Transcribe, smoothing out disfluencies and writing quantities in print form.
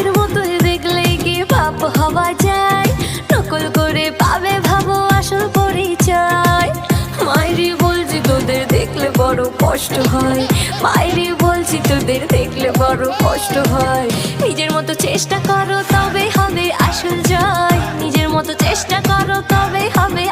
মায়ের মতোই দেখলে কি বাপ হওয়া যায়? নকল করে পাবে ভাবো আসল পরিচয়। মায়েরই বলছি তোদের দেখলে বড় কষ্ট হয়, মায়েরই বলছি তোদের দেখলে বড় কষ্ট হয়। নিজের মতো চেষ্টা করো তবে হবে আসল জয়, নিজের মতো চেষ্টা করো তবে হবে